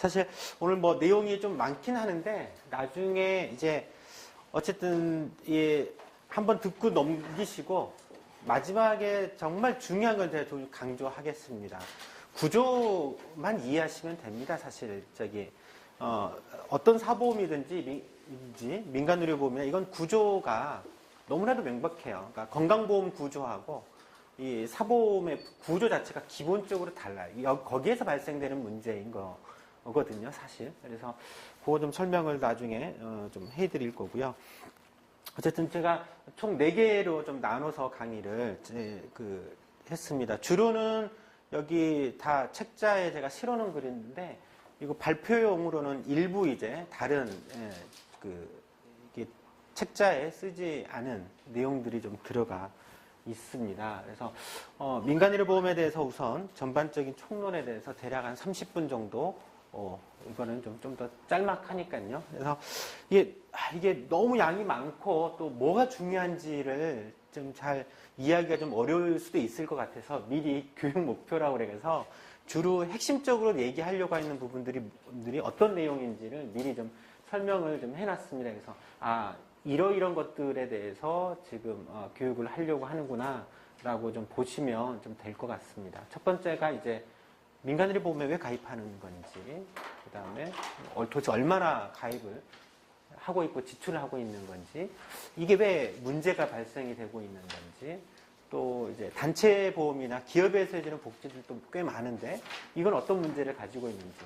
사실 오늘 뭐 내용이 좀 많긴 하는데 나중에 이제 어쨌든 한번 듣고 넘기시고 마지막에 정말 중요한 건 제가 좀 강조하겠습니다. 구조만 이해하시면 됩니다. 사실 어떤 사보험이든지 민간의료보험이나 이건 구조가 너무나도 명백해요. 그러니까 건강보험 구조하고 이 사보험의 구조 자체가 기본적으로 달라요. 거기에서 발생되는 문제인 거거든요, 사실. 그래서 그거 좀 설명을 나중에 좀 해드릴 거고요. 어쨌든 제가 총 4개로 좀 나눠서 강의를 했습니다. 주로는 여기 다 책자에 제가 실어놓은 글인데 이거 발표용으로는 일부 이제 다른 이게 책자에 쓰지 않은 내용들이 좀 들어가 있습니다. 그래서 민간의료보험에 대해서 우선 전반적인 총론에 대해서 대략 한 30분 정도 이거는 좀 더 짤막하니까요. 그래서 이게 너무 양이 많고 또 뭐가 중요한지를 좀 잘 이해하기가 좀 어려울 수도 있을 것 같아서 미리 교육 목표라고 그래서 주로 핵심적으로 얘기하려고 하는 부분들이 어떤 내용인지를 미리 좀 설명을 좀 해놨습니다. 그래서 이러이런 것들에 대해서 지금 교육을 하려고 하는구나 라고 좀 보시면 좀 될 것 같습니다. 첫 번째가 이제 민간의료보험에 왜 가입하는 건지, 그 다음에 도대체 얼마나 가입을 하고 있고 지출을 하고 있는 건지, 이게 왜 문제가 발생이 되고 있는 건지, 또 이제 단체 보험이나 기업에서 해주는 복지들도 꽤 많은데 이건 어떤 문제를 가지고 있는지,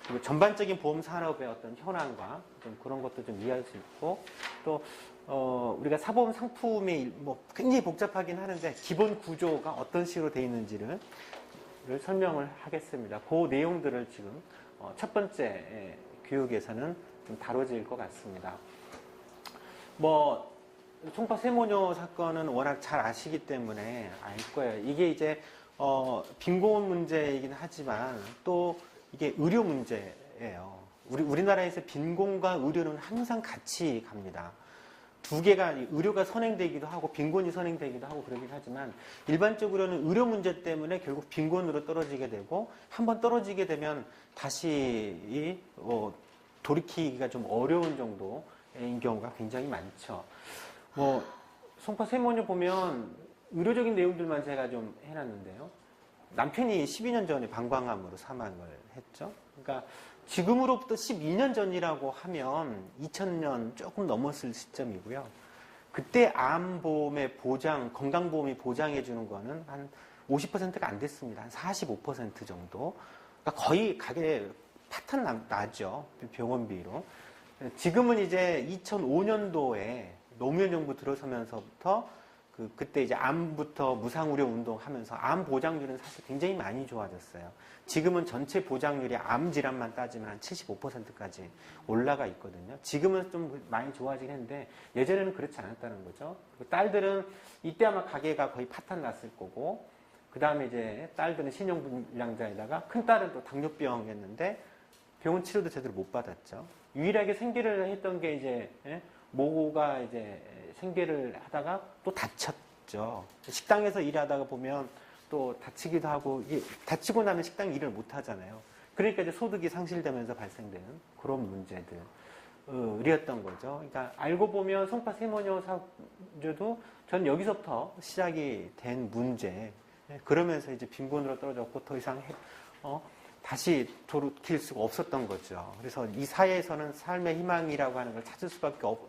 그리고 전반적인 보험 산업의 어떤 현황과 좀 그런 것도 좀 이해할 수 있고, 또 우리가 사보험 상품이 뭐 굉장히 복잡하긴 하는데 기본 구조가 어떤 식으로 되어 있는지를 설명을 하겠습니다. 그 내용들을 지금 첫 번째 교육에서는 좀 다뤄질 것 같습니다. 뭐 송파 세모뇨 사건은 워낙 잘 아시기 때문에 알 거예요. 이게 이제 빈곤 문제이긴 하지만 또 이게 의료 문제예요. 우리나라에서 빈곤과 의료는 항상 같이 갑니다. 두 개가 의료가 선행되기도 하고 빈곤이 선행되기도 하고 그러긴 하지만 일반적으로는 의료 문제 때문에 결국 빈곤으로 떨어지게 되고 한번 떨어지게 되면 다시 돌이키기가 좀 어려운 정도인 경우가 굉장히 많죠. 뭐 송파 세모뇨 보면 의료적인 내용들만 제가 좀 해놨는데요. 남편이 12년 전에 방광암으로 사망을 했죠. 그러니까 지금으로부터 12년 전이라고 하면 2000년 조금 넘었을 시점이고요. 그때 암보험의 건강보험이 보장해주는 거는 한 50%가 안 됐습니다. 한 45% 정도. 그러니까 거의 가게 파탄 나죠. 병원비로. 지금은 이제 2005년도에 노무현 정부 들어서면서부터 그때 이제 암부터 무상의료 운동하면서 암 보장률은 사실 굉장히 많이 좋아졌어요. 지금은 전체 보장률이 암 질환만 따지면 한 75%까지 올라가 있거든요. 지금은 좀 많이 좋아지긴 했는데 예전에는 그렇지 않았다는 거죠. 딸들은 이때 아마 가게가 거의 파탄 났을 거고, 그 다음에 이제 딸들은 신용불량자에다가 큰 딸은 또 당뇨병이었는데 병원 치료도 제대로 못 받았죠. 유일하게 생계를 했던 게 이제 모가 이제 생계를 하다가 또 다쳤죠. 식당에서 일하다가 보면 또 다치기도 하고, 다치고 나면 식당 일을 못 하잖아요. 그러니까 이제 소득이 상실되면서 발생되는 그런 문제들이었던 거죠. 그러니까 알고 보면 송파 세모뇨 사주도 전 여기서부터 시작이 된 문제. 그러면서 이제 빈곤으로 떨어졌고 더 이상 다시 돌이킬 수가 없었던 거죠. 그래서 이 사회에서는 삶의 희망이라고 하는 걸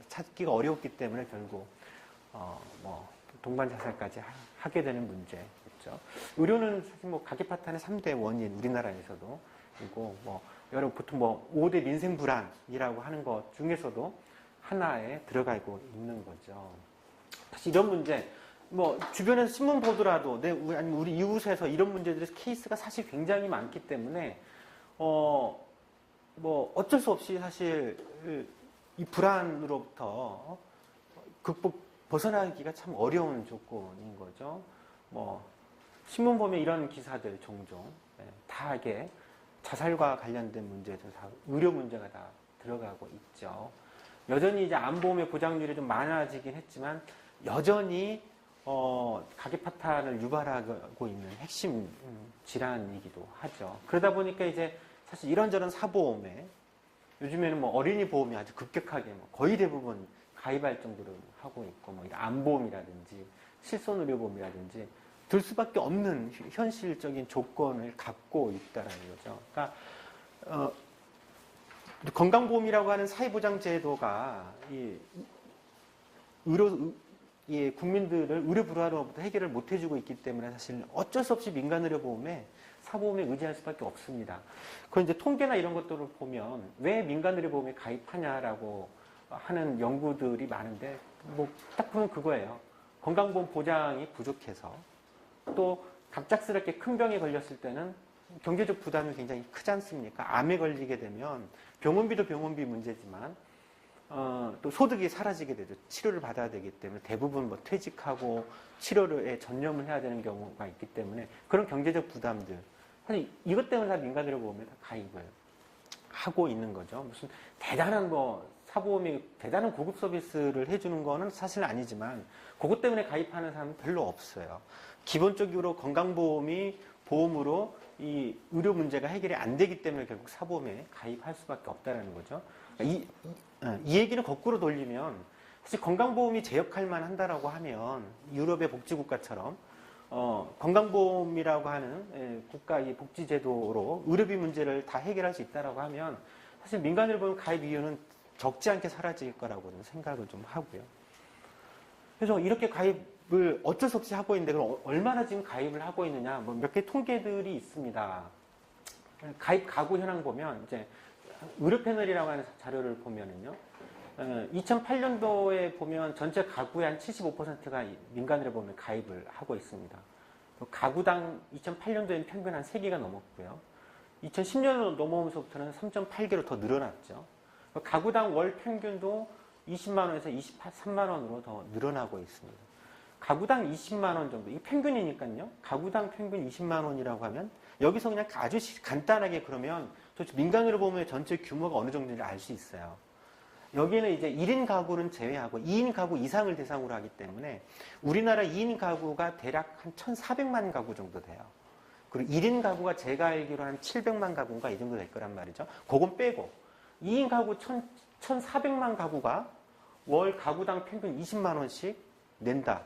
찾기가 어려웠기 때문에 결국 동반 자살까지 하게 되는 문제였죠. 의료는 사실 가계 파탄의 3대 원인, 우리나라에서도 이고 보통 5대 민생 불안이라고 하는 것 중에서도 하나에 들어가고 있는 거죠. 사실 이런 문제, 주변에서 신문 보더라도 아니면 우리 이웃에서 이런 문제들의 케이스가 사실 굉장히 많기 때문에 어쩔 수 없이 사실 이 불안으로부터 벗어나기가 참 어려운 조건인 거죠. 신문 보면 이런 기사들 종종 다하게 자살과 관련된 문제들 다 의료 문제가 다 들어가고 있죠. 여전히 이제 암보험의 보장률이 좀 많아지긴 했지만 여전히 가계 파탄을 유발하고 있는 핵심 질환이기도 하죠. 그러다 보니까 이제 사실 이런저런 사보험에 요즘에는 뭐 어린이 보험이 아주 급격하게 뭐 거의 대부분 가입할 정도로 하고 있고, 뭐 암보험이라든지 실손의료보험이라든지 들 수밖에 없는 현실적인 조건을 갖고 있다라는 거죠. 그러니까 건강보험이라고 하는 사회보장 제도가 국민들을 의료 불안으로부터 해결을 못 해주고 있기 때문에 사실 어쩔 수 없이 민간의료보험에 사보험에 의지할 수밖에 없습니다. 그 이제 통계나 이런 것들을 보면 왜 민간의료보험에 가입하냐라고 하는 연구들이 많은데 뭐 딱 보면 그거예요. 건강보험 보장이 부족해서, 또 갑작스럽게 큰 병에 걸렸을 때는 경제적 부담이 굉장히 크지 않습니까? 암에 걸리게 되면 병원비도 병원비 문제지만 또 소득이 사라지게 되죠. 치료를 받아야 되기 때문에 대부분 뭐 퇴직하고 치료에 전념을 해야 되는 경우가 있기 때문에 그런 경제적 부담들, 사실 이것 때문에 다 민간의료보험에 다 가입을 하고 있는 거죠. 무슨 대단한 뭐 사보험이 대단한 고급 서비스를 해주는 거는 사실 아니지만 그것 때문에 가입하는 사람은 별로 없어요. 기본적으로 건강보험이 보험으로 이 의료 문제가 해결이 안 되기 때문에 결국 사보험에 가입할 수밖에 없다는 거죠. 이 얘기는 거꾸로 돌리면 사실 건강보험이 제 역할만 한다라고 하면 유럽의 복지국가처럼 건강보험이라고 하는 국가의 복지제도로 의료비 문제를 다 해결할 수 있다라고 하면 사실 민간의료보험 가입 이유는 적지 않게 사라질 거라고는 생각을 좀 하고요. 그래서 이렇게 가입을 어쩔 수 없이 하고 있는데 그럼 얼마나 지금 가입을 하고 있느냐, 뭐 몇 개 통계들이 있습니다. 가입 가구 현황 보면 이제 의료 패널이라고 하는 자료를 보면은요, 2008년도에 보면 전체 가구의 한 75%가 민간의료보험에 가입을 하고 있습니다. 가구당 2008년도에는 평균 한 3개가 넘었고요. 2010년으로 넘어오면서부터는 3.8개로 더 늘어났죠. 가구당 월 평균도 20만 원에서 23만 원으로 더 늘어나고 있습니다. 가구당 20만 원 정도, 이 평균이니까요. 가구당 평균 20만 원이라고 하면 여기서 그냥 아주 간단하게 그러면 도대체 민간의료보험의 전체 규모가 어느 정도인지 알 수 있어요. 여기는 이제 1인 가구는 제외하고 2인 가구 이상을 대상으로 하기 때문에 우리나라 2인 가구가 대략 한 1,400만 가구 정도 돼요. 그리고 1인 가구가 제가 알기로 한 700만 가구인가 이 정도 될 거란 말이죠. 그건 빼고 2인 가구 1,400만 가구가 월 가구당 평균 20만 원씩 낸다.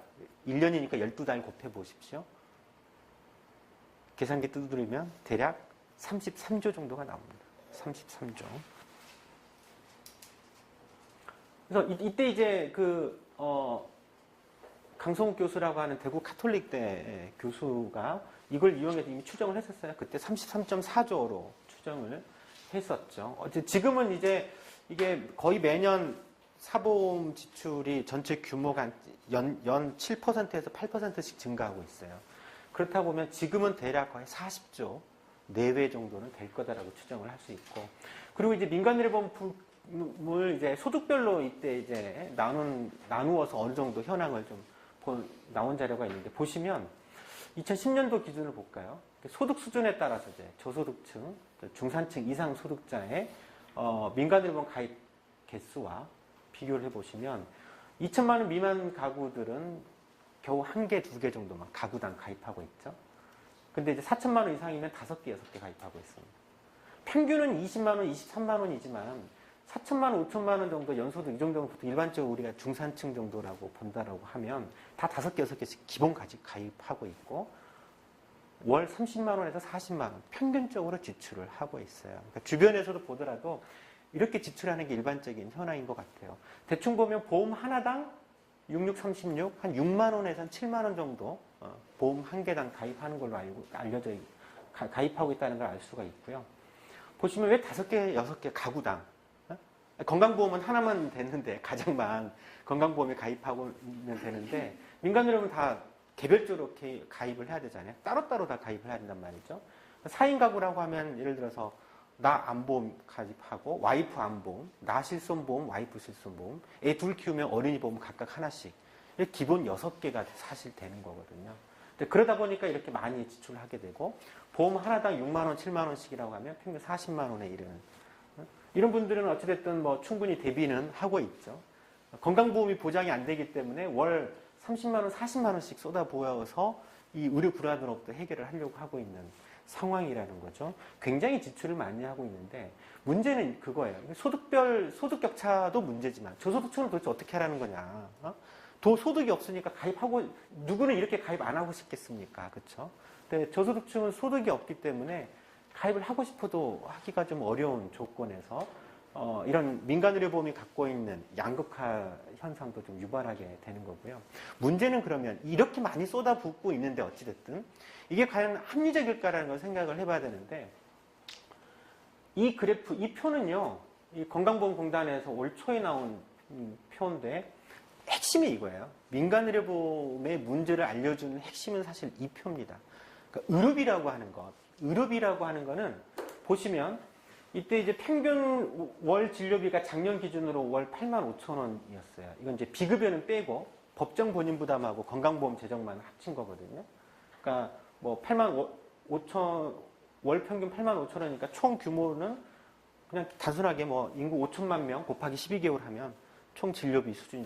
1년이니까 12달 곱해 보십시오. 계산기 두드리면 대략 33조 정도가 나옵니다. 33조. 그래서 이때 이제 강성욱 교수라고 하는 대구 카톨릭대 교수가 이걸 이용해서 이미 추정을 했었어요. 그때 33.4조로 추정을 했었죠. 지금은 이제 이게 거의 매년 사보험 지출이 전체 규모가 연 7%에서 8%씩 증가하고 있어요. 그렇다 보면 지금은 대략 거의 40조 내외 정도는 될 거다라고 추정을 할 수 있고, 그리고 이제 민간의료보험을 이제 소득별로 이때 이제 나누어서 어느 정도 현황을 좀 나온 자료가 있는데 보시면 2010년도 기준을 볼까요? 소득 수준에 따라서 이제 저소득층, 중산층 이상 소득자의 민간의료보험 가입 개수와 비교를 해보시면 2천만 원 미만 가구들은 겨우 1개, 2개 정도만 가구당 가입하고 있죠. 근데 이제 4천만 원 이상이면 5개, 6개 가입하고 있습니다. 평균은 20만 원, 23만 원이지만 4천만 원, 5천만 원 정도 연소득 이 정도는 보통 일반적으로 우리가 중산층 정도라고 본다라고 하면 다 5개, 6개씩 기본 가입하고 있고 월 30만 원에서 40만 원 평균적으로 지출을 하고 있어요. 그러니까 주변에서도 보더라도 이렇게 지출하는 게 일반적인 현황인 것 같아요. 대충 보면 보험 하나당 6636, 한 6만 원에서 한 7만 원 정도 보험 한 개당 가입하는 걸로 알려져 가입하고 있다는 걸 알 수가 있고요. 보시면 왜 5개, 6개 가구당 건강보험은 하나만 되는데 가장만 건강보험에 가입하면 되는데 민간의료는 다 개별적으로 가입을 해야 되잖아요. 따로따로 다 가입을 해야 된단 말이죠. 4인 가구라고 하면 예를 들어서 나 암보험 가입하고 와이프 암보험, 나 실손보험, 와이프 실손보험, 애 둘 키우면 어린이 보험 각각 하나씩 기본 6개가 사실 되는 거거든요. 근데 그러다 보니까 이렇게 많이 지출을 하게 되고 보험 하나당 6만 원, 7만 원씩이라고 하면 평균 40만 원에 이르는 이런 분들은 어찌됐든 뭐 충분히 대비는 하고 있죠. 건강보험이 보장이 안 되기 때문에 월 30만 원, 40만 원씩 쏟아부어서 이 의료 불안으로부터 해결을 하려고 하고 있는 상황이라는 거죠. 굉장히 지출을 많이 하고 있는데 문제는 그거예요. 소득별 소득 격차도 문제지만 저소득층은 도대체 어떻게 하라는 거냐. 소득이 없으니까 가입하고 누구는 이렇게 가입 안 하고 싶겠습니까? 그렇죠? 근데 저소득층은 소득이 없기 때문에 가입을 하고 싶어도 하기가 좀 어려운 조건에서 이런 민간의료보험이 갖고 있는 양극화 현상도 좀 유발하게 되는 거고요. 문제는 그러면 이렇게 많이 쏟아붓고 있는데 어찌됐든 이게 과연 합리적일까라는 걸 생각을 해봐야 되는데 이 그래프, 이 표는요, 이 건강보험공단에서 올 초에 나온 표인데 핵심이 이거예요. 민간의료보험의 문제를 알려주는 핵심은 사실 이 표입니다. 그러니까 의료비라고 하는 것, 의료비라고 하는 거는 보시면 이때 이제 평균 월 진료비가 작년 기준으로 월 85,000원이었어요. 이건 이제 비급여는 빼고 법정 본인 부담하고 건강보험 재정만 합친 거거든요. 그러니까 뭐 85,000, 월 평균 85,000원이니까 총 규모는 그냥 단순하게 뭐 인구 5천만 명 곱하기 12개월 하면 총 진료비 수준이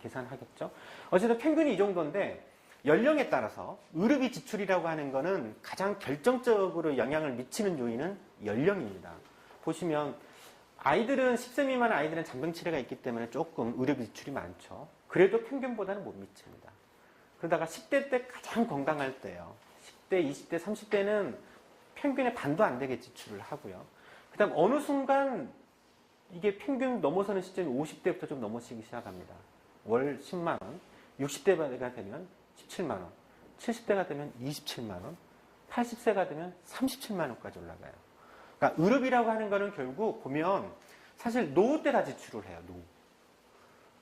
계산하겠죠. 어쨌든 평균이 이 정도인데 연령에 따라서 의료비 지출이라고 하는 거는 가장 결정적으로 영향을 미치는 요인은 연령입니다. 보시면 아이들은 10세 미만 아이들은 잔병치레가 있기 때문에 조금 의료비 지출이 많죠. 그래도 평균보다는 못 미칩니다. 그러다가 10대 때 가장 건강할 때요. 10대, 20대, 30대는 평균의 반도 안 되게 지출을 하고요. 그 다음 어느 순간 이게 평균 넘어서는 시점이 50대부터 좀 넘어지기 시작합니다. 월 10만 원, 60대가 되면 17만 원, 70대가 되면 27만 원, 80세가 되면 37만 원까지 올라가요. 그러니까 의료비라고 하는 거는 결국 보면 사실 노후 때 다 지출을 해요. 노후.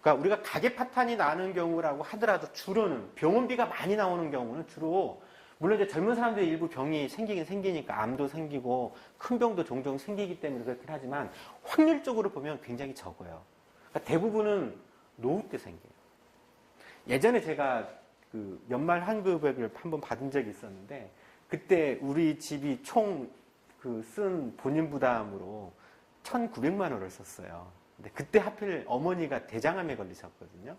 그러니까 우리가 가계 파탄이 나는 경우라고 하더라도 주로는 병원비가 많이 나오는 경우는 주로 물론 이제 젊은 사람들이 일부 병이 생기긴 생기니까 암도 생기고 큰 병도 종종 생기기 때문에 그렇긴 하지만 확률적으로 보면 굉장히 적어요. 그러니까 대부분은 노후 때 생겨요. 예전에 제가 그 연말 환급액을 한번 받은 적이 있었는데 그때 우리 집이 총 그 쓴 본인 부담으로 1,900만 원을 썼어요. 근데 그때 하필 어머니가 대장암에 걸리셨거든요.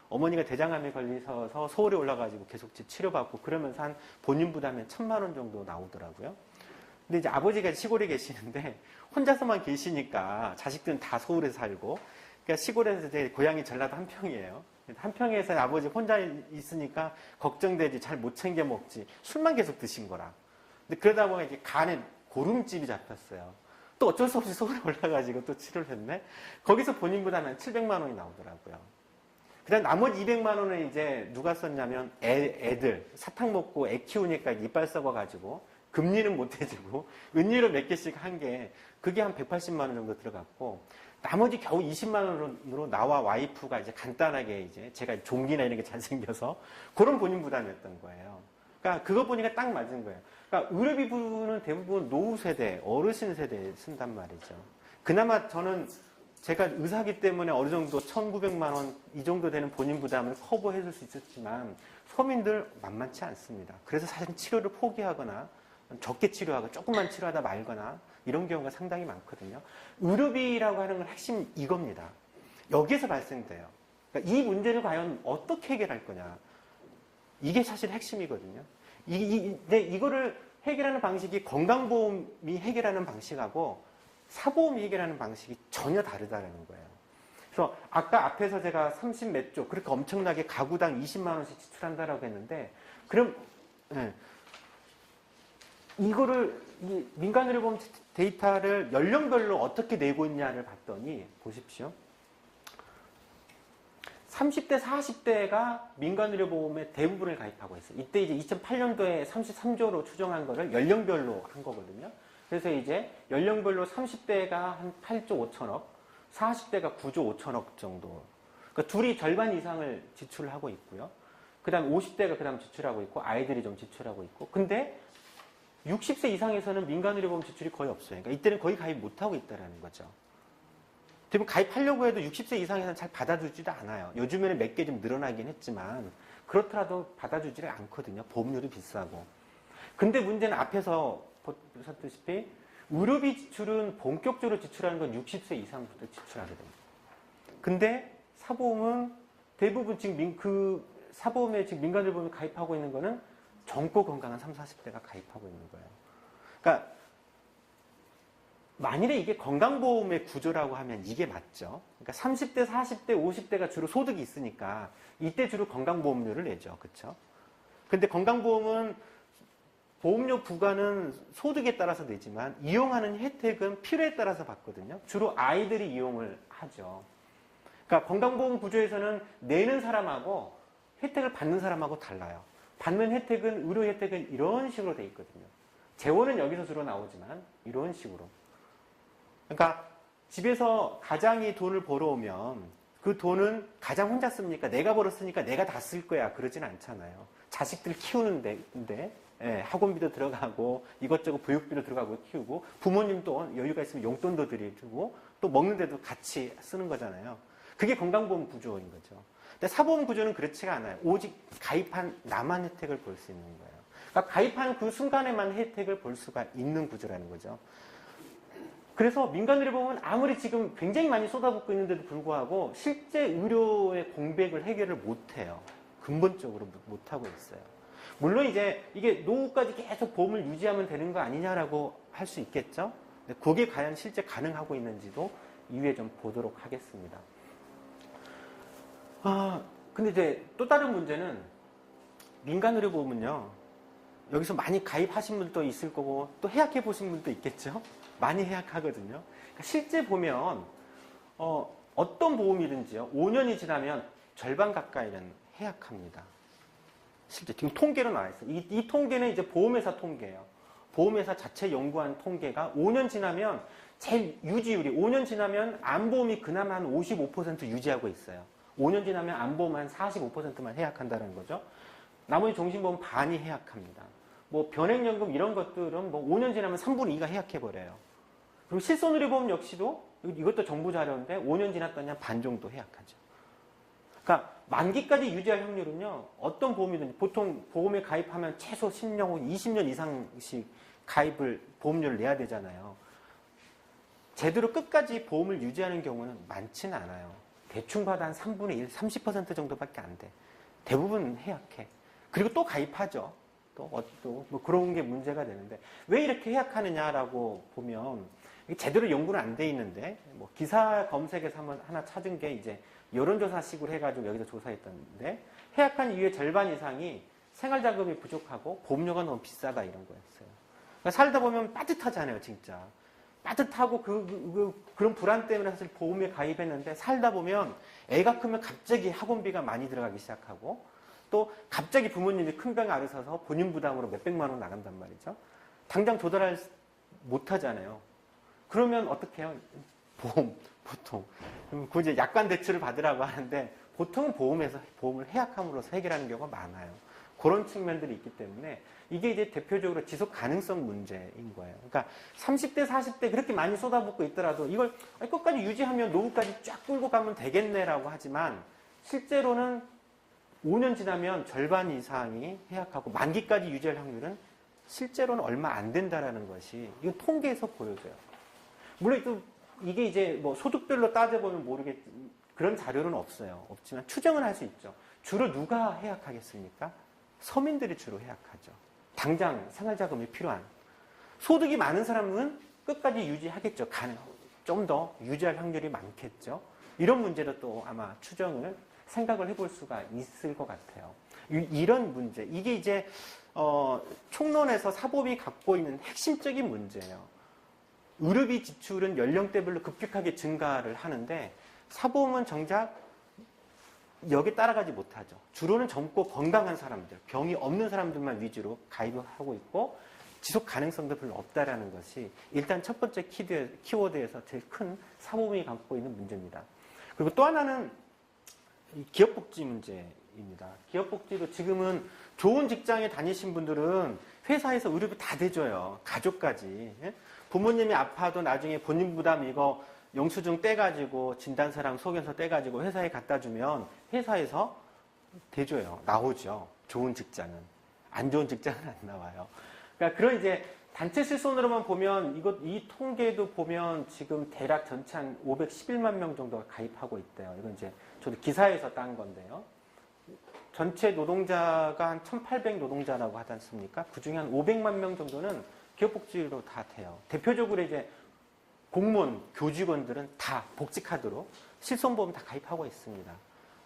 어머니가 대장암에 걸리셔서 서울에 올라가지고 계속 치료받고 그러면서 한 본인 부담에 1,000만 원 정도 나오더라고요. 근데 이제 아버지가 시골에 계시는데 혼자서만 계시니까 자식들은 다 서울에 살고 그러니까 시골에서 제 고향이 전라도 한평이에요. 한평에서 아버지 혼자 있으니까 걱정되지 잘 못 챙겨 먹지 술만 계속 드신 거라. 근데 그러다 보니까 이제 간에 고름집이 잡혔어요. 또 어쩔 수 없이 서울에 올라가지고 또 치료를 했네. 거기서 본인 부담이 한 700만 원이 나오더라고요. 그다음 나머지 200만 원은 이제 누가 썼냐면 애들 사탕 먹고 애 키우니까 이빨 썩어가지고 금리는 못 해주고 은리로 몇 개씩 한 게 그게 한 180만 원 정도 들어갔고 나머지 겨우 20만 원으로 나와 와이프가 이제 간단하게 이제 제가 종기나 이런 게 잘생겨서 그런 본인 부담이었던 거예요. 그러니까 그거 보니까 딱 맞은 거예요. 그러니까 의료비 부분은 대부분 노후 세대, 어르신 세대에 쓴단 말이죠. 그나마 저는 제가 의사이기 때문에 어느 정도 1,900만 원 이 정도 되는 본인 부담을 커버해 줄 수 있었지만 서민들 만만치 않습니다. 그래서 사실 치료를 포기하거나 적게 치료하고 조금만 치료하다 말거나 이런 경우가 상당히 많거든요. 의료비라고 하는 건 핵심 이겁니다. 여기에서 발생돼요. 그러니까 이 문제를 과연 어떻게 해결할 거냐. 이게 사실 핵심이거든요. 이거를 해결하는 방식이 건강보험이 해결하는 방식하고 사보험이 해결하는 방식이 전혀 다르다는 거예요. 그래서 아까 앞에서 제가 30 몇 조 그렇게 엄청나게 가구당 20만 원씩 지출한다라고 했는데 그럼 이거를 이 민간의료보험 데이터를 연령별로 어떻게 내고 있냐를 봤더니 보십시오. 30대, 40대가 민간의료보험의 대부분을 가입하고 있어요. 이때 이제 2008년도에 33조로 추정한 거를 연령별로 한 거거든요. 그래서 이제 연령별로 30대가 한 8조 5천억, 40대가 9조 5천억 정도. 그러니까 둘이 절반 이상을 지출을 하고 있고요. 그 다음 50대가 그 다음 지출하고 있고, 아이들이 좀 지출하고 있고. 근데 60세 이상에서는 민간의료보험 지출이 거의 없어요. 그러니까 이때는 거의 가입 못하고 있다는 거죠. 대부분 가입하려고 해도 60세 이상에서는 잘 받아주지도 않아요. 요즘에는 몇 개 좀 늘어나긴 했지만 그렇더라도 받아주지를 않거든요. 보험료도 비싸고. 근데 문제는 앞에서 보셨다시피 의료비 지출은 본격적으로 지출하는 건 60세 이상부터 지출하게 됩니다. 근데 사보험은 대부분 지금 사보험에 지금 민간의료보험에 가입하고 있는 거는 젊고 건강한 30, 40대가 가입하고 있는 거예요. 그러니까 만일에 이게 건강보험의 구조라고 하면 이게 맞죠. 그러니까 30대, 40대, 50대가 주로 소득이 있으니까 이때 주로 건강보험료를 내죠. 그렇죠? 근데 건강보험은 보험료 부과는 소득에 따라서 내지만 이용하는 혜택은 필요에 따라서 받거든요. 주로 아이들이 이용을 하죠. 그러니까 건강보험 구조에서는 내는 사람하고 혜택을 받는 사람하고 달라요. 받는 혜택은, 의료 혜택은 이런 식으로 돼 있거든요. 재원은 여기서 주로 나오지만 이런 식으로. 그러니까 집에서 가장이 돈을 벌어오면 그 돈은 가장 혼자 씁니까? 내가 벌었으니까 내가 다 쓸 거야. 그러진 않잖아요. 자식들 키우는데 예, 학원비도 들어가고 이것저것 보육비도 들어가고 키우고 부모님도 여유가 있으면 용돈도 드리고 또 먹는데도 같이 쓰는 거잖아요. 그게 건강보험 구조인 거죠. 근데 사보험 구조는 그렇지가 않아요. 오직 가입한 나만 혜택을 볼 수 있는 거예요. 그러니까 가입한 그 순간에만 혜택을 볼 수가 있는 구조라는 거죠. 그래서 민간의료보험은 아무리 지금 굉장히 많이 쏟아붓고 있는데도 불구하고 실제 의료의 공백을 해결을 못해요. 근본적으로 못하고 있어요. 물론 이제 이게 노후까지 계속 보험을 유지하면 되는 거 아니냐라고 할 수 있겠죠. 근데 그게 과연 실제 가능하고 있는지도 이후에 좀 보도록 하겠습니다. 근데 이제 또 다른 문제는 민간의료보험은요. 여기서 많이 가입하신 분도 있을 거고 또 해약해 보신 분도 있겠죠. 많이 해약하거든요. 그러니까 실제 보면 어떤 보험이든지요. 5년이 지나면 절반 가까이는 해약합니다. 실제 지금 통계로 나와 있어요. 이 통계는 이제 보험회사 통계예요. 보험회사 자체 연구한 통계가 5년 지나면 제일 유지율이 5년 지나면 암보험이 그나마 한 55% 유지하고 있어요. 5년 지나면 암보험 한 45%만 해약한다는 거죠. 나머지 종신보험 반이 해약합니다. 뭐 변액연금 이런 것들은 뭐 5년 지나면 3분의 2가 해약해버려요. 그리고 실손의료보험 역시도 이것도 정부 자료인데 5년 지났더니 한 반 정도 해약하죠. 그러니까 만기까지 유지할 확률은요. 어떤 보험이든지 보통 보험에 가입하면 최소 10년 혹은 20년 이상씩 보험료를 내야 되잖아요. 제대로 끝까지 보험을 유지하는 경우는 많지는 않아요. 대충 봐도 한 3분의 1, 30% 정도밖에 안 돼. 대부분 해약해. 그리고 또 가입하죠. 또 뭐 그런 게 문제가 되는데 왜 이렇게 해약하느냐라고 보면 제대로 연구는 안 돼 있는데 뭐 기사 검색에서 하나 찾은 게 이제 여론조사식으로 해가지고 여기서 조사했던데 해약한 이유의 절반 이상이 생활자금이 부족하고 보험료가 너무 비싸다 이런 거였어요. 그러니까 살다 보면 빠듯하잖아요, 진짜. 빠듯하고 그런 불안 때문에 사실 보험에 가입했는데 살다 보면 애가 크면 갑자기 학원비가 많이 들어가기 시작하고 또 갑자기 부모님이 큰 병에 앓으셔서 본인 부담으로 몇백만 원 나간단 말이죠. 당장 조달을 못하잖아요. 그러면 어떻게 해요? 보통. 그 이제 약관 대출을 받으라고 하는데 보통은 보험에서 보험을 해약함으로써 해결하는 경우가 많아요. 그런 측면들이 있기 때문에 이게 이제 대표적으로 지속 가능성 문제인 거예요. 그러니까 30대, 40대 그렇게 많이 쏟아붓고 있더라도 이걸 끝까지 유지하면 노후까지 쫙 끌고 가면 되겠네라고 하지만 실제로는 5년 지나면 절반 이상이 해약하고 만기까지 유지할 확률은 실제로는 얼마 안 된다라는 것이 이건 통계에서 보여져요. 물론 또 이게 이제 뭐 소득별로 따져보면 그런 자료는 없지만 추정은 할 수 있죠. 주로 누가 해약하겠습니까? 서민들이 주로 해약하죠. 당장 생활자금이 필요한. 소득이 많은 사람은 끝까지 유지하겠죠. 좀 더 유지할 확률이 많겠죠. 이런 문제도 또 아마 생각을 해볼 수가 있을 것 같아요. 이런 문제. 이게 이제 총론에서 사법이 갖고 있는 핵심적인 문제예요. 의료비 지출은 연령대별로 급격하게 증가를 하는데 사보험은 정작 여기에 따라가지 못하죠. 주로는 젊고 건강한 사람들, 병이 없는 사람들만 위주로 가입을 하고 있고 지속 가능성도 별로 없다라는 것이 일단 첫 번째 키워드에서 제일 큰 사보험이 갖고 있는 문제입니다. 그리고 또 하나는 기업복지 문제입니다. 기업복지도 지금은 좋은 직장에 다니신 분들은 회사에서 의료비 다 대줘요. 가족까지. 부모님이 아파도 나중에 본인 부담 이거 영수증 떼가지고 진단서랑 소견서 떼가지고 회사에 갖다 주면 회사에서 대줘요. 나오죠. 좋은 직장은. 안 좋은 직장은 안 나와요. 그러니까 그런 이제 단체 실손으로만 보면 이 통계도 보면 지금 대략 전체 한 511만 명 정도가 가입하고 있대요. 이건 이제 저도 기사에서 딴 건데요. 전체 노동자가 한 1,800 노동자라고 하지 않습니까? 그 중에 한 500만 명 정도는 기업복지로 다 돼요. 대표적으로 이제 공무원, 교직원들은 다 복지카드로 실손보험 다 가입하고 있습니다.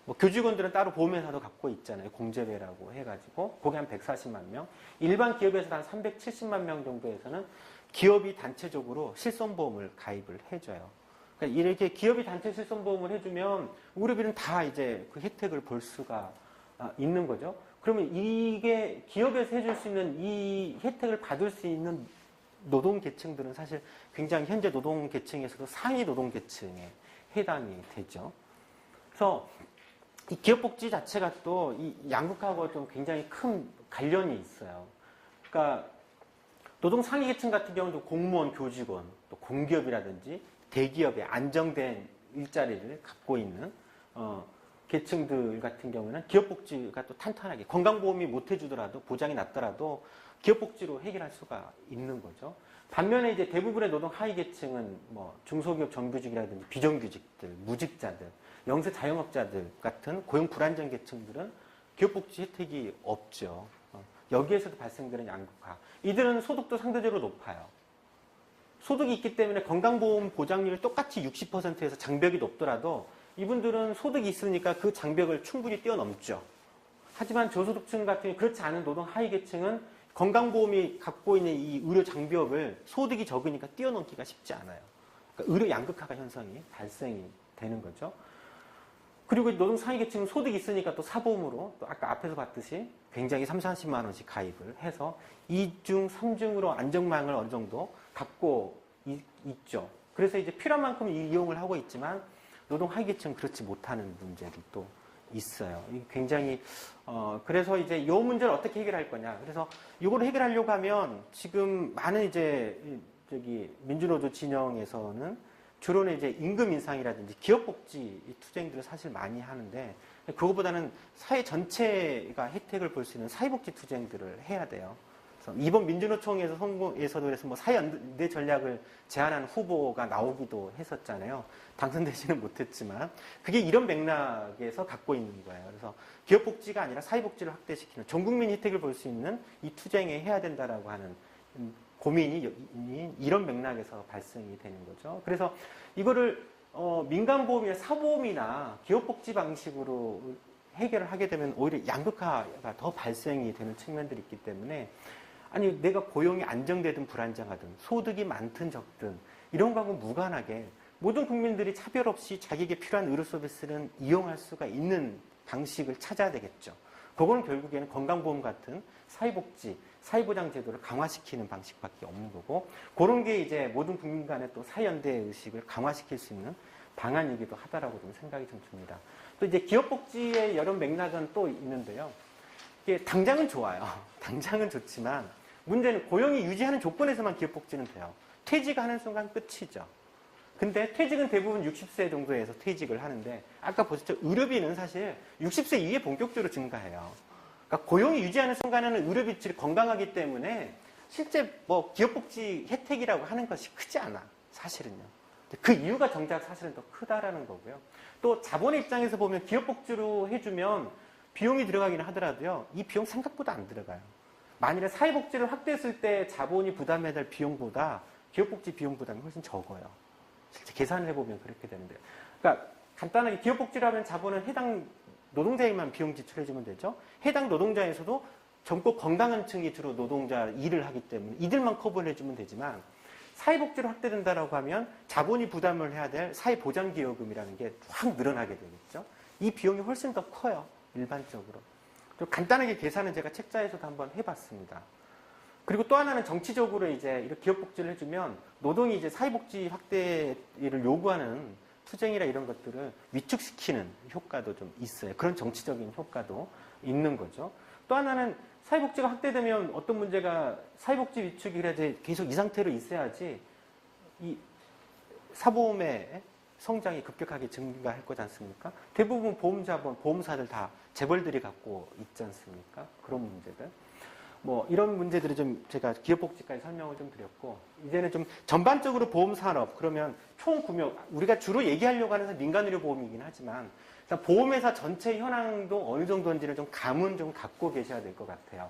뭐 교직원들은 따로 보험회사도 갖고 있잖아요. 공제회라고 해가지고 그게 한 140만 명. 일반 기업에서 한 370만 명 정도에서는 기업이 단체적으로 실손보험을 가입을 해줘요. 그러니까 이렇게 기업이 단체 실손보험을 해주면 의료비는 다 이제 그 혜택을 볼 수가 있는 거죠. 그러면 이게 기업에서 해줄 수 있는 이 혜택을 받을 수 있는 노동계층들은 사실 굉장히 현재 노동계층에서도 상위 노동계층에 해당이 되죠. 그래서 이 기업복지 자체가 또 이 양극하고 좀 굉장히 큰 관련이 있어요. 그러니까 노동 상위계층 같은 경우는 공무원, 교직원, 또 공기업이라든지 대기업에 안정된 일자리를 갖고 있는 계층들 같은 경우는 기업복지가 또 탄탄하게 건강보험이 못 해주더라도 보장이 낮더라도 기업복지로 해결할 수가 있는 거죠. 반면에 이제 대부분의 노동 하위계층은 뭐 중소기업 정규직이라든지 비정규직들, 무직자들, 영세 자영업자들 같은 고용 불안정 계층들은 기업복지 혜택이 없죠. 여기에서도 발생되는 양극화. 이들은 소득도 상대적으로 높아요. 소득이 있기 때문에 건강보험 보장률이 똑같이 60%에서 장벽이 높더라도 이분들은 소득이 있으니까 그 장벽을 충분히 뛰어넘죠. 하지만 저소득층 같은 경우 그렇지 않은 노동 하위계층은 건강보험이 갖고 있는 이 의료 장벽을 소득이 적으니까 뛰어넘기가 쉽지 않아요. 그러니까 의료 양극화가 현상이 발생이 되는 거죠. 그리고 노동 상위계층은 소득이 있으니까 또 사보험으로 또 아까 앞에서 봤듯이 굉장히 30~40만 원씩 가입을 해서 2중, 3중으로 안정망을 어느 정도 갖고 있죠. 그래서 이제 필요한 만큼 이용을 하고 있지만 노동 하위계층은 그렇지 못하는 문제들도 있어요. 굉장히 그래서 이제 이 문제를 어떻게 해결할 거냐. 그래서 이걸 해결하려고 하면 지금 많은 이제 저기 민주노조 진영에서는 주로는 이제 임금 인상이라든지 기업복지 투쟁들을 사실 많이 하는데 그거보다는 사회 전체가 혜택을 볼 수 있는 사회복지 투쟁들을 해야 돼요. 그래서 이번 민주노총에서 선거에서도 그래서 뭐 사회연대 전략을 제안하는 후보가 나오기도 했었잖아요. 당선되지는 못했지만 그게 이런 맥락에서 갖고 있는 거예요. 그래서 기업복지가 아니라 사회복지를 확대시키는 전 국민 혜택을 볼 수 있는 이 투쟁에 해야 된다라고 하는 고민이 이런 맥락에서 발생이 되는 거죠. 그래서 이거를 민간보험이나 사보험이나 기업복지 방식으로 해결을 하게 되면 오히려 양극화가 더 발생이 되는 측면들이 있기 때문에 아니 내가 고용이 안정되든 불안정하든 소득이 많든 적든 이런 거하고 무관하게 모든 국민들이 차별 없이 자기에게 필요한 의료 서비스는 이용할 수가 있는 방식을 찾아야 되겠죠. 그거는 결국에는 건강보험 같은 사회복지, 사회보장 제도를 강화시키는 방식밖에 없는 거고 그런 게 이제 모든 국민 간의 또 사회연대 의식을 강화시킬 수 있는 방안이기도 하다라고 좀 생각이 좀 듭니다. 또 이제 기업복지의 여러 맥락은 또 있는데요. 이게 당장은 좋아요. 당장은 좋지만 문제는 고용이 유지하는 조건에서만 기업복지는 돼요. 퇴직하는 순간 끝이죠. 근데 퇴직은 대부분 60세 정도에서 퇴직을 하는데 아까 보셨죠? 의료비는 사실 60세 이후에 본격적으로 증가해요. 그러니까 고용이 유지하는 순간에는 의료비 질이 건강하기 때문에 실제 뭐 기업복지 혜택이라고 하는 것이 크지 않아. 사실은요. 그 이유가 정작 사실은 더 크다라는 거고요. 또 자본의 입장에서 보면 기업복지로 해주면 비용이 들어가기는 하더라도요. 이 비용 생각보다 안 들어가요. 만일에 사회복지를 확대했을 때 자본이 부담해야 될 비용보다 기업복지 비용 부담이 훨씬 적어요. 실제 계산을 해보면 그렇게 되는데요. 그러니까 간단하게 기업복지라면 자본은 해당 노동자에만 비용 지출해주면 되죠. 해당 노동자에서도 젊고 건강한 층이 주로 노동자 일을 하기 때문에 이들만 커버를 해주면 되지만 사회복지로 확대된다라고 하면 자본이 부담을 해야 될 사회보장기여금이라는 게 확 늘어나게 되겠죠. 이 비용이 훨씬 더 커요. 일반적으로. 좀 간단하게 계산은 제가 책자에서도 한번 해봤습니다. 그리고 또 하나는 정치적으로 이제 이렇게 기업복지를 해주면 노동이 이제 사회복지 확대를 요구하는 투쟁이라 이런 것들을 위축시키는 효과도 좀 있어요. 그런 정치적인 효과도 있는 거죠. 또 하나는 사회복지가 확대되면 어떤 문제가 사회복지 위축이 그래야지 계속 이 상태로 있어야지 이 사보험의 성장이 급격하게 증가할 거지 않습니까? 대부분 보험자본, 보험사들 다 재벌들이 갖고 있지 않습니까? 그런 문제들. 뭐 이런 문제들을 좀 제가 기업복지까지 설명을 좀 드렸고 이제는 좀 전반적으로 보험산업 그러면 총구명 우리가 주로 얘기하려고 하는 민간의료보험이긴 하지만 보험회사 전체 현황도 어느 정도인지를 좀 감은 좀 갖고 계셔야 될 것 같아요.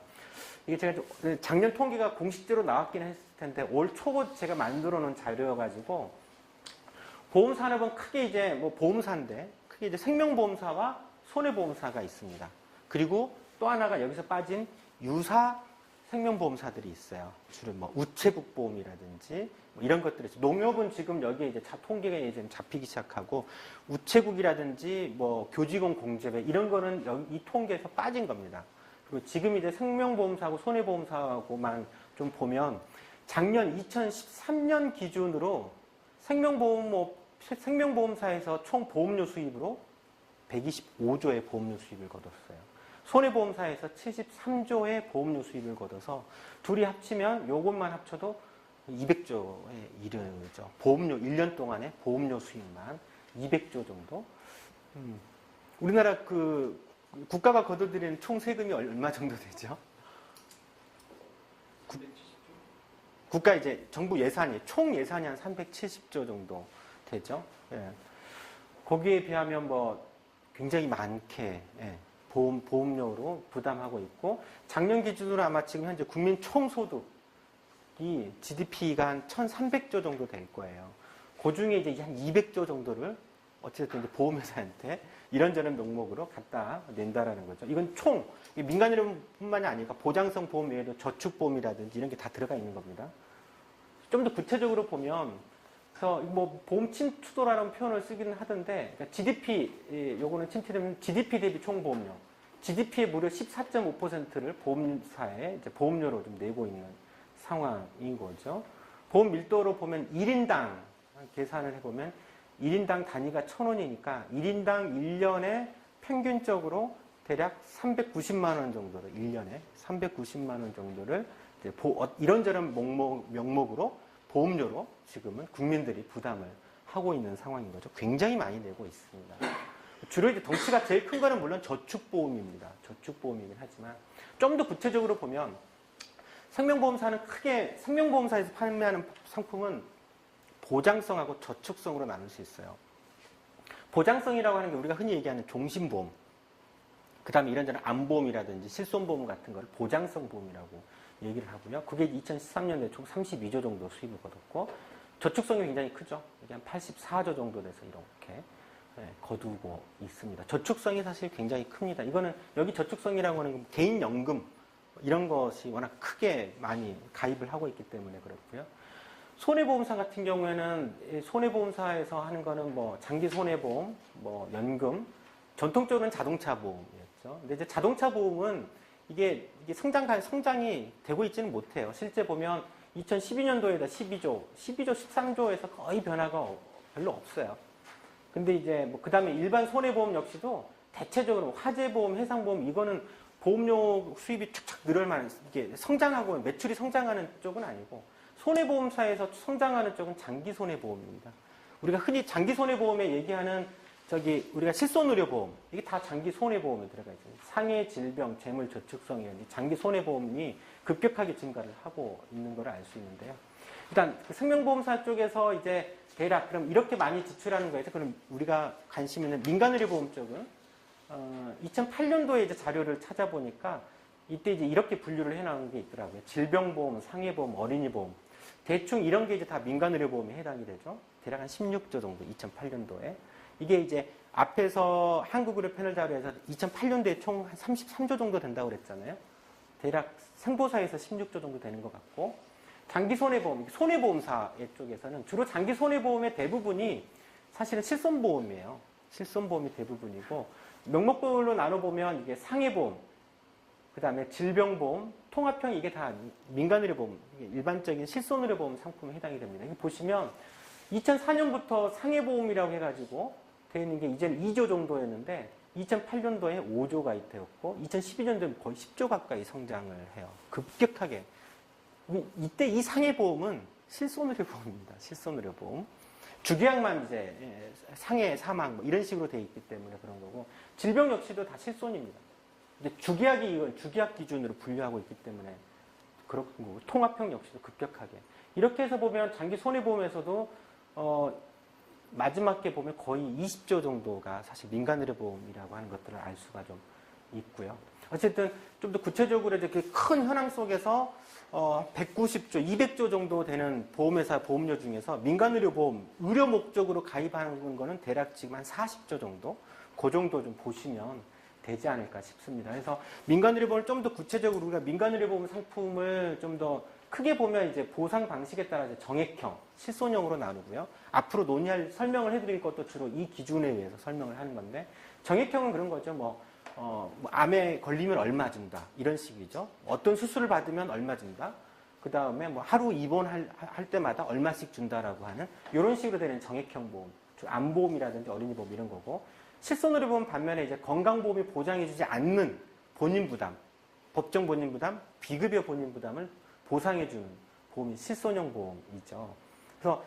이게 제가 작년 통계가 공식적으로 나왔긴 했을 텐데 올 초 제가 만들어 놓은 자료여가지고 보험 산업은 크게 이제 뭐 보험사인데 크게 이제 생명보험사와 손해보험사가 있습니다. 그리고 또 하나가 여기서 빠진 유사 생명보험사들이 있어요. 주로 뭐 우체국 보험이라든지 뭐 이런 것들이 있어요. 농협은 지금 여기에 이제 통계가 이제 잡히기 시작하고 우체국이라든지 뭐 교직원 공제배 이런 거는 여기 이 통계에서 빠진 겁니다. 그리고 지금 이제 생명보험사하고 손해보험사하고만 좀 보면 작년 2013년 기준으로 생명보험사에서 총 보험료 수입으로 125조의 보험료 수입을 거뒀어요. 손해보험사에서 73조의 보험료 수입을 거둬서 둘이 합치면 요것만 합쳐도 200조에 이르죠. 보험료 1년 동안의 보험료 수입만 200조 정도. 우리나라 그 국가가 거둬들이는 총 세금이 얼마 정도 되죠? 국가 이제 정부 예산이 총 예산이 한 370조 정도 되죠. 예. 거기에 비하면 뭐 굉장히 많게 보험료로 부담하고 있고 작년 기준으로 아마 지금 현재 국민 총소득이 GDP가 한 1,300조 정도 될 거예요. 그 중에 이제 한 200조 정도를 어쨌든 이제 보험회사한테 이런저런 명목으로 갖다 낸다라는 거죠. 이건 총 민간의료뿐만이 아니라 보장성 보험 외에도 저축보험이라든지 이런 게 다 들어가 있는 겁니다. 좀 더 구체적으로 보면 그래서 뭐 보험 침투도라는 표현을 쓰기는 하던데 그러니까 GDP 요거는 침투되면 GDP 대비 총 보험료 GDP의 무려 14.5%를 보험사에 이제 보험료로 좀 내고 있는 상황인 거죠. 보험 밀도로 보면 1인당 계산을 해보면 1인당 단위가 1,000원이니까 1인당 1년에 평균적으로 대략 390만 원 정도를 1년에 390만 원 정도를 이제 이런저런 명목으로 보험료로 지금은 국민들이 부담을 하고 있는 상황인 거죠. 굉장히 많이 내고 있습니다. 주로 이제 덩치가 제일 큰 거는 물론 저축보험입니다. 저축보험이긴 하지만 좀 더 구체적으로 보면 생명보험사는 크게 생명보험사에서 판매하는 상품은 보장성하고 저축성으로 나눌 수 있어요. 보장성이라고 하는 게 우리가 흔히 얘기하는 종신보험, 그 다음에 이런저런 암보험이라든지 실손보험 같은 걸 보장성 보험이라고 얘기를 하고요. 그게 2013년도에 총 32조 정도 수입을 거뒀고 저축성이 굉장히 크죠. 이게 한 84조 정도 돼서 이렇게 거두고 있습니다. 저축성이 사실 굉장히 큽니다. 이거는 여기 저축성이라고 하는 건 개인연금 이런 것이 워낙 크게 많이 가입을 하고 있기 때문에 그렇고요. 손해보험사 같은 경우에는 손해보험사에서 하는 거는 뭐 장기 손해보험, 뭐 연금, 전통적으로는 자동차 보험이었죠. 근데 이제 자동차 보험은 이게 성장이 되고 있지는 못해요. 실제 보면 2012년도에다 12조, 13조에서 거의 변화가 별로 없어요. 근데 이제 뭐 그 다음에 일반 손해보험 역시도 대체적으로 화재보험, 해상보험 이거는 보험료 수입이 축축 늘을 만한 이게 성장하고 매출이 성장하는 쪽은 아니고 손해보험사에서 성장하는 쪽은 장기 손해보험입니다. 우리가 흔히 장기 손해보험에 얘기하는 우리가 실손의료보험 이게 다 장기 손해보험에 들어가 있어요. 상해, 질병, 재물, 저축성 이런 장기 손해보험이 급격하게 증가를 하고 있는 걸 알 수 있는데요. 일단 생명보험사 쪽에서 이제 대략 그럼 이렇게 많이 지출하는 거에서 그럼 우리가 관심 있는 민간의료보험 쪽은 2008년도에 이제 자료를 찾아보니까 이때 이제 이렇게 분류를 해놓은 게 있더라고요. 질병보험, 상해보험, 어린이보험 대충 이런 게 이제 다 민간의료보험에 해당이 되죠. 대략 한 16조 정도 2008년도에. 이게 이제 앞에서 한국의료 패널 자료에서 2008년도에 총 한 33조 정도 된다고 그랬잖아요. 대략 생보사에서 16조 정도 되는 것 같고 장기 손해보험, 손해보험사 쪽에서는 주로 장기 손해보험의 대부분이 사실은 실손보험이에요. 실손보험이 대부분이고 명목별로 나눠보면 이게 상해보험, 그 다음에 질병보험, 통합형 이게 다 민간의료보험, 일반적인 실손의료보험 상품에 해당이 됩니다. 이거 보시면 2004년부터 상해보험이라고 해가지고 되어 있는 게 이제는 2조 정도였는데 2008년도에 5조가 되었고 2012년도에 거의 10조 가까이 성장을 해요. 급격하게. 이때 이 상해보험은 실손의료보험입니다. 실손의료보험. 주계약만 이제 상해, 사망 뭐 이런 식으로 되어 있기 때문에 그런 거고 질병 역시도 다 실손입니다. 근데 주계약이 이건 주계약 기준으로 분류하고 있기 때문에 그런 거고 통합형 역시도 급격하게. 이렇게 해서 보면 장기 손해보험에서도 마지막에 보면 거의 20조 정도가 사실 민간의료보험이라고 하는 것들을 알 수가 좀 있고요. 어쨌든 좀 더 구체적으로 이렇게 큰 현황 속에서 190조, 200조 정도 되는 보험회사 보험료 중에서 민간의료보험, 의료 목적으로 가입하는 거는 대략 지금 한 40조 정도? 그 정도 좀 보시면 되지 않을까 싶습니다. 그래서 민간의료보험을 좀 더 구체적으로 우리가 민간의료보험 상품을 좀 더 크게 보면 이제 보상 방식에 따라 이제 정액형, 실손형으로 나누고요. 앞으로 논의할 설명을 해드릴 것도 주로 이 기준에 의해서 설명을 하는 건데, 정액형은 그런 거죠. 뭐 암에 걸리면 얼마 준다. 이런 식이죠. 어떤 수술을 받으면 얼마 준다. 그 다음에 뭐 하루 입원할 때마다 얼마씩 준다라고 하는 이런 식으로 되는 정액형 보험. 암보험이라든지 어린이보험 이런 거고, 실손의료보험 반면에 이제 건강보험이 보장해주지 않는 본인 부담, 법정 본인 부담, 비급여 본인 부담을 보상해주는 보험이 실손형 보험이죠. 그래서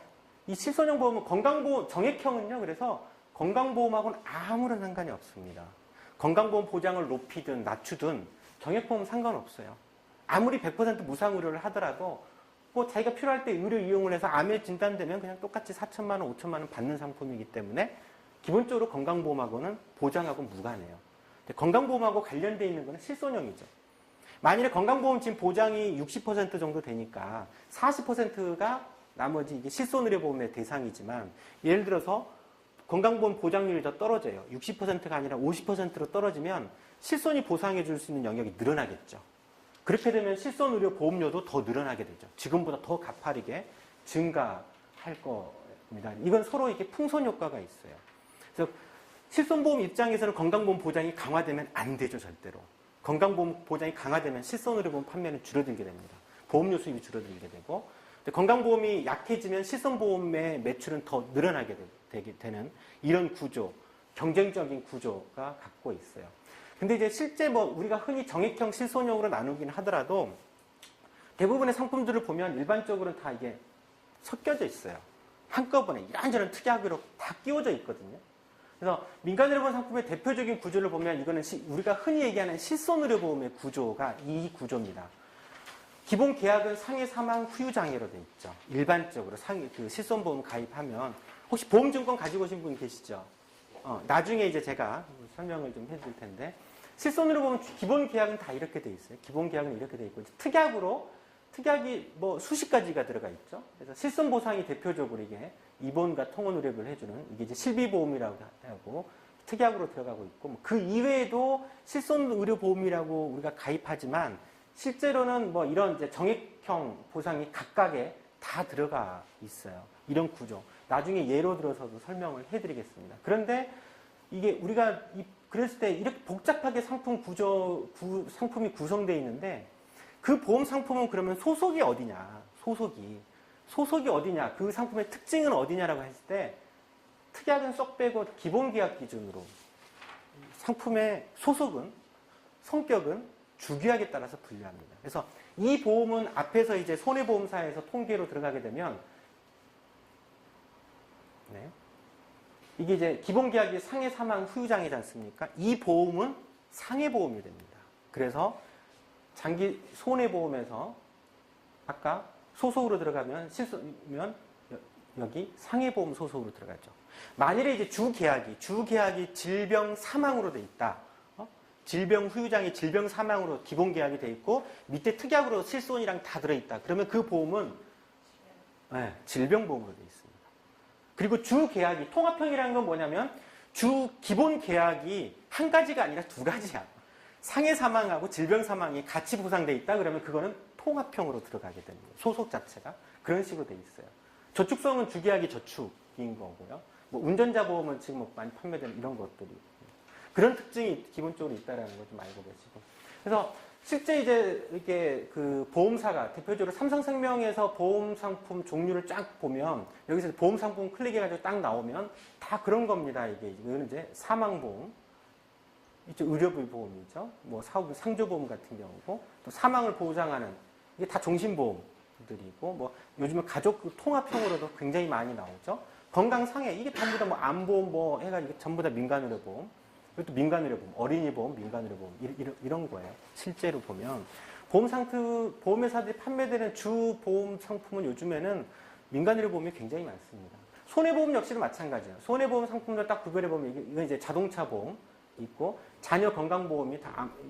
이 실손형 보험은 건강보험, 정액형은요, 그래서 건강보험하고는 아무런 상관이 없습니다. 건강보험 보장을 높이든 낮추든 정액보험 상관없어요. 아무리 100% 무상의료를 하더라도 뭐 자기가 필요할 때 의료 이용을 해서 암에 진단되면 그냥 똑같이 4천만 원, 5천만 원 받는 상품이기 때문에 기본적으로 건강보험하고는 보장하고 무관해요. 건강보험하고 관련되어 있는 것은 실손형이죠. 만일에 건강보험 지금 보장이 60% 정도 되니까 40%가 나머지 이게 실손의료보험의 대상이지만, 예를 들어서 건강보험 보장률이 더 떨어져요. 60%가 아니라 50%로 떨어지면 실손이 보상해 줄 수 있는 영역이 늘어나겠죠. 그렇게 되면 실손의료 보험료도 더 늘어나게 되죠. 지금보다 더 가파르게 증가할 겁니다. 이건 서로 이렇게 풍선 효과가 있어요. 그래서 실손보험 입장에서는 건강보험 보장이 강화되면 안 되죠, 절대로. 건강보험 보장이 강화되면 실손의료보험 판매는 줄어들게 됩니다. 보험료 수입이 줄어들게 되고, 건강보험이 약해지면 실손보험의 매출은 더 늘어나게 되는 이런 구조, 경쟁적인 구조가 갖고 있어요. 근데 이제 실제 뭐 우리가 흔히 정액형, 실손형으로 나누긴 하더라도 대부분의 상품들을 보면 일반적으로는 다 이게 섞여져 있어요. 한꺼번에 이런저런 특약으로 다 끼워져 있거든요. 그래서 민간의료보험 상품의 대표적인 구조를 보면 이거는 우리가 흔히 얘기하는 실손의료보험의 구조가 이 구조입니다. 기본 계약은 상해 사망 후유 장애로 돼 있죠. 일반적으로 실손보험 가입하면 혹시 보험증권 가지고 오신 분 계시죠? 나중에 이제 제가 설명을 좀 해드릴 텐데, 실손의료보험 기본 계약은 다 이렇게 돼 있어요. 기본 계약은 이렇게 돼 있고, 특약이 뭐 수십 가지가 들어가 있죠. 그래서 실손보상이 대표적으로 이게 입원과 통원 의료를 해주는 이게 이제 실비보험이라고 하고 특약으로 들어가고 있고, 그 이외에도 실손의료보험이라고 우리가 가입하지만 실제로는 뭐 이런 이제 정액형 보상이 각각에 다 들어가 있어요. 이런 구조. 나중에 예로 들어서도 설명을 해드리겠습니다. 그런데 이게 우리가 그랬을 때 이렇게 복잡하게 상품이 구성되어 있는데, 그 보험 상품은 그러면 소속이 어디냐? 소속이 어디냐? 그 상품의 특징은 어디냐라고 했을 때, 특약은 쏙 빼고 기본 계약 기준으로 상품의 소속은, 성격은 주계약에 따라서 분류합니다. 그래서 이 보험은 앞에서 이제 손해보험사에서 통계로 들어가게 되면, 네. 이게 이제 기본 계약이 상해 사망 후유 장애지 않습니까? 이 보험은 상해보험이 됩니다. 그래서 장기 손해보험에서 아까 소속으로 들어가면 여기 상해보험 소속으로 들어가죠. 만일에 이제 주계약이 질병 사망으로 돼 있다. 질병 후유장애, 질병 사망으로 기본 계약이 돼 있고 밑에 특약으로 실손이랑 다 들어있다. 그러면 그 보험은 질병보험으로 돼 있습니다. 그리고 주계약이, 통합형이라는 건 뭐냐면 기본 계약이 한 가지가 아니라 두 가지야. 상해 사망하고 질병 사망이 같이 보상돼 있다. 그러면 그거는 통합형으로 들어가게 됩니다. 소속 자체가 그런 식으로 돼 있어요. 저축성은 주계약이 저축인 거고요. 뭐 운전자 보험은 지금 뭐 많이 판매되는 이런 것들이 그런 특징이 기본적으로 있다라는 걸 좀 알고 계시고. 그래서 실제 이제 이렇게 그 보험사가 대표적으로 삼성생명에서 보험 상품 종류를 쫙 보면 여기서 보험 상품 클릭해가지고 딱 나오면 다 그런 겁니다. 이거는 이제 사망보험, 이제 의료비 보험이죠. 뭐 사업 상조보험 같은 경우고, 또 사망을 보장하는 이게 다 종신보험들이고, 뭐 요즘은 가족 통합형으로도 굉장히 많이 나오죠. 건강상해 이게 전부 다 뭐 암보험 뭐 해가지고 전부 다 민간의료보험. 이것도 민간의료보험, 어린이보험, 민간의료보험 이런 거예요. 실제로 보면 보험회사들이 판매되는 주 보험 상품은 요즘에는 민간의료보험이 굉장히 많습니다. 손해보험 역시도 마찬가지예요. 손해보험 상품을 딱 구별해 보면 이건 이제 자동차 보험, 있고 자녀 건강보험이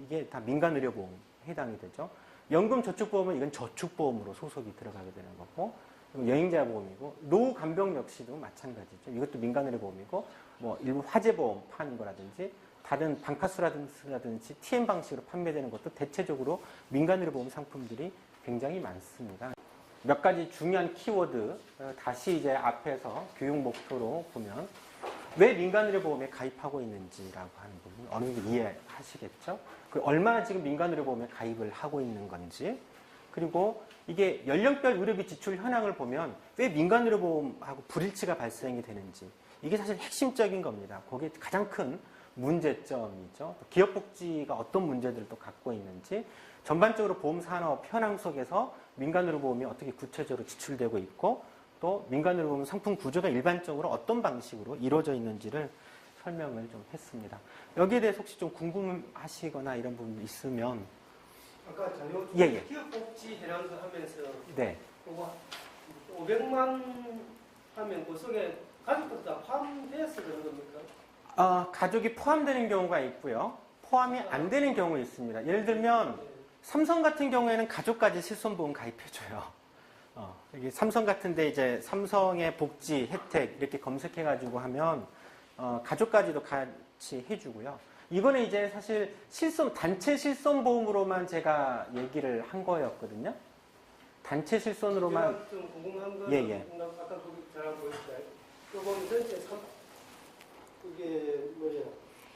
이게 다 민간의료보험 해당이 되죠. 연금저축보험은 이건 저축보험으로 소속이 들어가게 되는 거고 여행자 보험이고 노후 간병 역시도 마찬가지죠. 이것도 민간의료보험이고 뭐 일부 화재보험 파는 거라든지 다른 방카수라든지 TM 방식으로 판매되는 것도 대체적으로 민간의료보험 상품들이 굉장히 많습니다. 몇 가지 중요한 키워드 다시 이제 앞에서 교육 목표로 보면 왜 민간의료보험에 가입하고 있는지라고 하는 부분 어느 정도 이해하시겠죠? 얼마나 지금 민간의료보험에 가입을 하고 있는 건지 그리고 이게 연령별 의료비 지출 현황을 보면 왜 민간의료보험하고 불일치가 발생이 되는지 이게 사실 핵심적인 겁니다. 그게 가장 큰 문제점이죠. 기업복지가 어떤 문제들도 갖고 있는지 전반적으로 보험산업 현황 속에서 민간의료보험이 어떻게 구체적으로 지출되고 있고 또 민간의료보험 상품 구조가 일반적으로 어떤 방식으로 이루어져 있는지를 설명을 좀 했습니다. 여기에 대해서 혹시 좀 궁금하시거나 이런 부분 있으면 아까 자료 예. 기업복지 해량서 하면서 네. 그거 500만 하면 그 속에 가족도 다 포함돼서 그런 겁니까? 가족이 포함되는 경우가 있고요. 포함이 안 되는 경우 있습니다. 예를 들면 삼성 같은 경우에는 가족까지 실손보험 가입해줘요. 여기 삼성 같은데 이제 삼성의 복지 혜택 이렇게 검색해가지고 하면 가족까지도 같이 해주고요. 이거는 이제 사실 단체 실손보험으로만 제가 얘기를 한 거였거든요. 단체 실손으로만. 좀 궁금한 건 예. 아까 거기 잘 보였어요. 그거 전체 그게 뭐냐?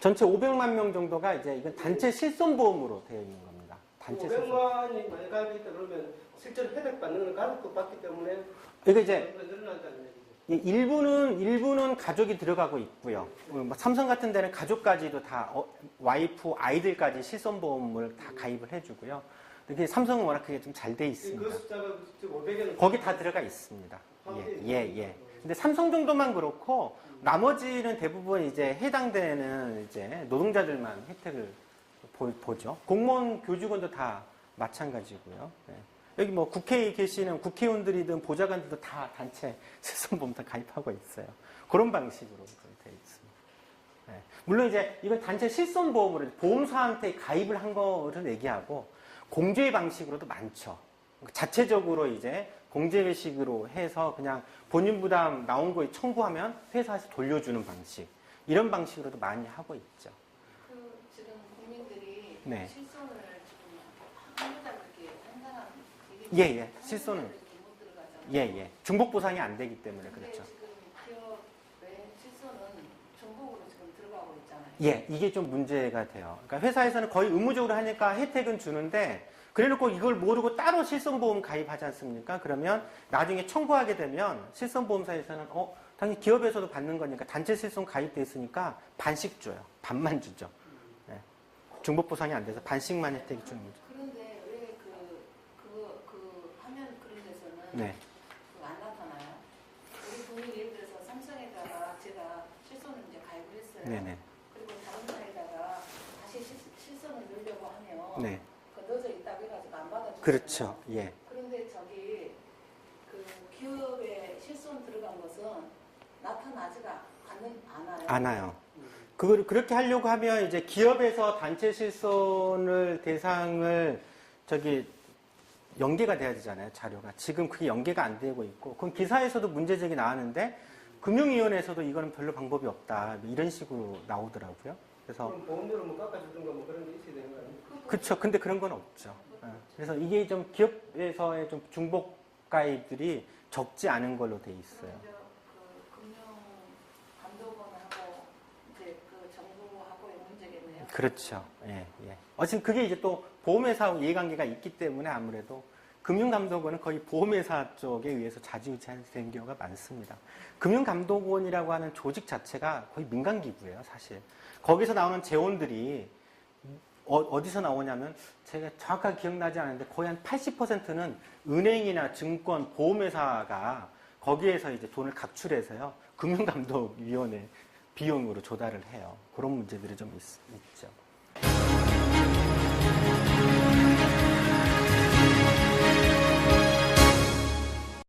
전체 500만 명 정도가 이제 이건 단체 실손보험으로 되어 있는 겁니다. 단체 500만이 많이 가입했다 그러면 실제로 혜택 받는 건 가족도 받기 때문에 이거 이제 늘어난다는 얘기죠. 예, 일부는 가족이 들어가고 있고요. 삼성 같은 데는 가족까지도 다 와이프, 아이들까지 실손보험을 다 가입을 해주고요. 근데 삼성은 워낙 그게 좀 잘 돼 있습니다. 그 숫자가 500에는 거기 다 들어가 있습니다. 예. 근데 삼성 정도만 그렇고 나머지는 대부분 이제 해당되는 이제 노동자들만 혜택을 보죠. 공무원, 교직원도 다 마찬가지고요. 네. 여기 뭐 국회에 계시는 국회의원들이든 보좌관들도 다 단체 실손보험 다 가입하고 있어요. 그런 방식으로 되어 있습니다. 네. 물론 이제 이건 단체 실손보험으로 보험사한테 가입을 한 거를 얘기하고 공제 방식으로도 많죠. 자체적으로 이제 공제식으로 해서 그냥 본인 부담 나온 거 청구하면 회사에서 돌려주는 방식 이런 방식으로도 많이 하고 있죠. 지금 국민들이 네. 실손을 지금 한보다 그렇게 한다는 예. 실손은 예. 중복 보상이 안 되기 때문에 그렇죠. 지금 기업의 실손은 중복으로 지금 들어가고 있잖아요. 예, 이게 좀 문제가 돼요. 그러니까 회사에서는 거의 의무적으로 하니까 혜택은 주는데 그래놓고 이걸 모르고 따로 실손보험 가입하지 않습니까? 그러면 나중에 청구하게 되면 실손보험사에서는 당연히 기업에서도 받는 거니까 단체 실손 가입돼 있으니까 반씩 줘요. 반만 주죠. 네. 중복 보상이 안 돼서 반씩만 혜택이 주는 거죠. 그런데 왜 그 화면 그런 데서는 네. 안 나타나요? 우리 본인 예를 들어서 삼성에다가 제가 실손을 이제 가입을 했어요. 네네. 그리고 다른 사에다가 다시 실손을 넣으려고 하면 네. 넣어져 있다고 해가지고 안 받아주잖아요. 그렇죠. 예. 그런데 저기 그 기업에 실손 들어간 것은 나타나지가 않아요. 않아요. 그걸 그렇게 하려고 하면 이제 기업에서 단체 실손을 대상을 연계가 돼야 되잖아요. 자료가. 지금 그게 연계가 안 되고 있고, 그럼 기사에서도 문제제기 나왔는데 금융위원회에서도 이거는 별로 방법이 없다. 이런 식으로 나오더라고요. 그래서 그럼 보험료를 뭐 깎아주든가 뭐 그런 게 있어야 되는 거 아닙니까? 그렇죠. 근데 그런 건 없죠. 그래서 이게 좀 기업에서의 좀 중복 가입들이 적지 않은 걸로 돼 있어요. 그 금융 감독원하고 이제 그 정부하고의 문제겠네요. 그렇죠. 예. 어쨌든 그게 이제 또 보험회사하고 이해관계가 있기 때문에 아무래도 금융감독원은 거의 보험회사 쪽에 의해서 좌지우지되는 경우가 많습니다. 금융감독원이라고 하는 조직 자체가 거의 민간기구예요, 사실. 거기서 나오는 재원들이 어디서 나오냐면 제가 정확하게 기억나지 않는데 거의 한 80%는 은행이나 증권, 보험회사가 거기에서 이제 돈을 각출해서요, 금융감독위원회 비용으로 조달을 해요. 그런 문제들이 좀 있죠.